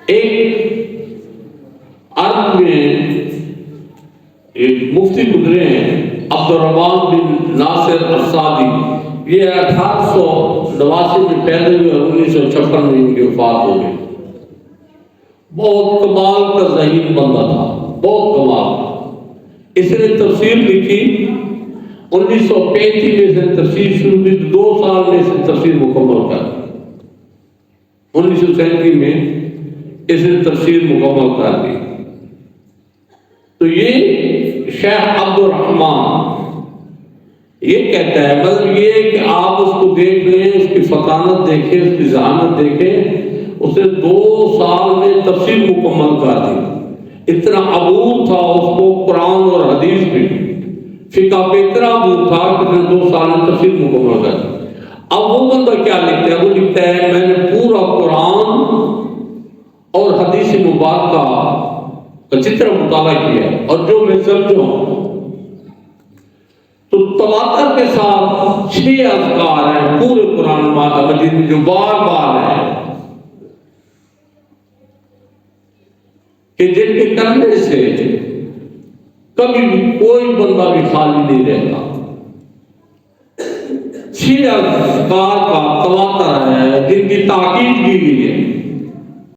ایک عرب میں ایک مفتی گزرے ہیں عبدالرحمن بن ناصر السعدی، یہ 1889 میں پیدا ہوئے اور 1956 میں ان کی وفات ہو گئی۔ بہت کمال کا ذہین بندہ تھا، بہت کمال۔ اس نے تفسیر لکھی 1935 میں سے تفسیر شروع کی، 2 سال میں سے تفسیر مکمل کر، 1937 میں اس نے تفسیر مکمل کر دی۔ تو یہ شیخ عبدالرحمن یہ کہتا ہے، مطلب یہ کہ آپ اس کو دیکھ لیں، اس کی فطانت دیکھیں، اس کی ذہانت دیکھیں، اس نے 2 سال میں تفسیر مکمل کر دی۔ اتنا عبور تھا اس کو قرآن اور حدیث میں، فقہ پہ اتنا عبور تھا کہ اس نے 2 سال میں تفسیر مکمل کر دی۔ اب وہ بندہ کیا لکھتا ہے؟ وہ لکھتا ہے میں نے پورا قرآن اور حدیث مبارکہ کا جتنا مطالعہ کیا اور جو میں سمجھا تو تواتر کے ساتھ 6 اذکار ہیں پورے قرآن مجید میں جو بار بار ہیں کہ جن کے کرنے سے کبھی بھی کوئی بندہ بھی خالی نہیں رہتا۔ 6 اذکار کا تواتر ہے جن کی تاکید کی گئی ہے۔